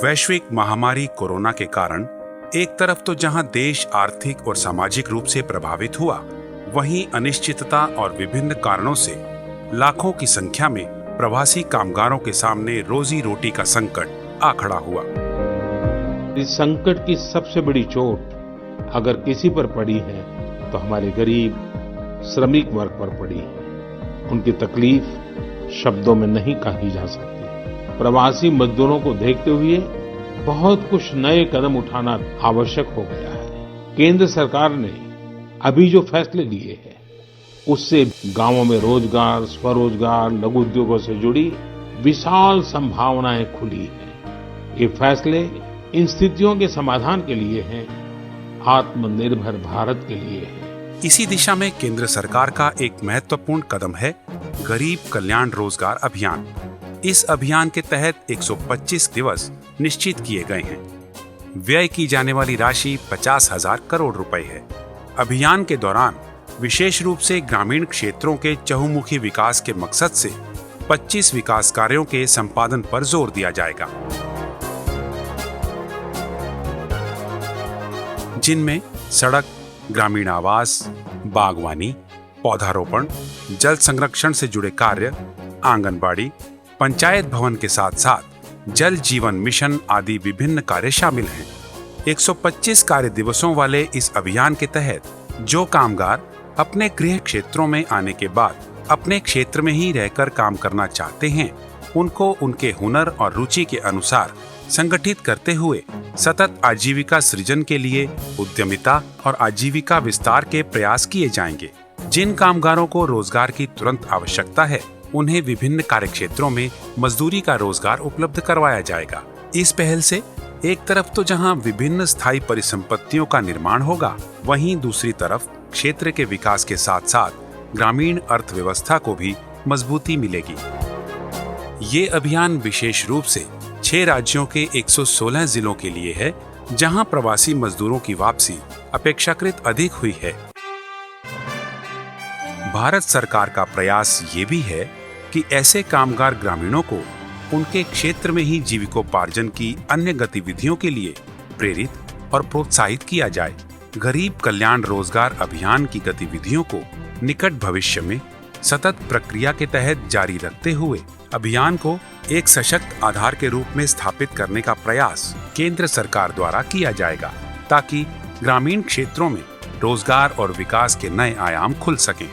वैश्विक महामारी कोरोना के कारण एक तरफ तो जहां देश आर्थिक और सामाजिक रूप से प्रभावित हुआ, वहीं अनिश्चितता और विभिन्न कारणों से लाखों की संख्या में प्रवासी कामगारों के सामने रोजी रोटी का संकट आ खड़ा हुआ। इस संकट की सबसे बड़ी चोट अगर किसी पर पड़ी है तो हमारे गरीब श्रमिक वर्ग पर पड़ी है। उनकी तकलीफ शब्दों में नहीं कही जा सकती। प्रवासी मजदूरों को देखते हुए बहुत कुछ नए कदम उठाना आवश्यक हो गया है। केंद्र सरकार ने अभी जो फैसले लिए हैं, उससे गांवों में रोजगार, स्वरोजगार, लघु उद्योगों से जुड़ी विशाल संभावनाएं खुली हैं। ये फैसले इन स्थितियों के समाधान के लिए हैं, आत्मनिर्भर भारत के लिए है। इसी दिशा में केंद्र सरकार का एक महत्वपूर्ण कदम है गरीब कल्याण रोजगार अभियान। इस अभियान के तहत 125 दिवस निश्चित किए गए हैं। व्यय की जाने वाली राशि 50,000 करोड़ रुपए है। अभियान के दौरान विशेष रूप से ग्रामीण क्षेत्रों के चहुमुखी विकास के मकसद से 25 विकास कार्यों के संपादन पर जोर दिया जाएगा, जिनमें सड़क, ग्रामीण आवास, बागवानी, पौधारोपण, जल संरक्षण से जुड़े कार्य, आंगनबाड़ी, पंचायत भवन के साथ साथ जल जीवन मिशन आदि विभिन्न कार्य शामिल हैं। 125 कार्य दिवसों वाले इस अभियान के तहत जो कामगार अपने गृह क्षेत्रों में आने के बाद अपने क्षेत्र में ही रहकर काम करना चाहते हैं, उनको उनके हुनर और रुचि के अनुसार संगठित करते हुए सतत आजीविका सृजन के लिए उद्यमिता और आजीविका विस्तार के प्रयास किए जाएंगे। जिन कामगारों को रोजगार की तुरंत आवश्यकता है, उन्हें विभिन्न कार्यक्षेत्रों में मजदूरी का रोजगार उपलब्ध करवाया जाएगा। इस पहल से एक तरफ तो जहां विभिन्न स्थायी परिसंपत्तियों का निर्माण होगा, वहीं दूसरी तरफ क्षेत्र के विकास के साथ साथ ग्रामीण अर्थव्यवस्था को भी मजबूती मिलेगी। ये अभियान विशेष रूप से 6 राज्यों के 116 जिलों के लिए है, जहां प्रवासी मजदूरों की वापसी अपेक्षाकृत अधिक हुई है। भारत सरकार का प्रयास ये भी है कि ऐसे कामगार ग्रामीणों को उनके क्षेत्र में ही जीविकोपार्जन की अन्य गतिविधियों के लिए प्रेरित और प्रोत्साहित किया जाए। गरीब कल्याण रोजगार अभियान की गतिविधियों को निकट भविष्य में सतत प्रक्रिया के तहत जारी रखते हुए अभियान को एक सशक्त आधार के रूप में स्थापित करने का प्रयास केंद्र सरकार द्वारा किया जाएगा, ताकि ग्रामीण क्षेत्रों में रोजगार और विकास के नए आयाम खुल सकें।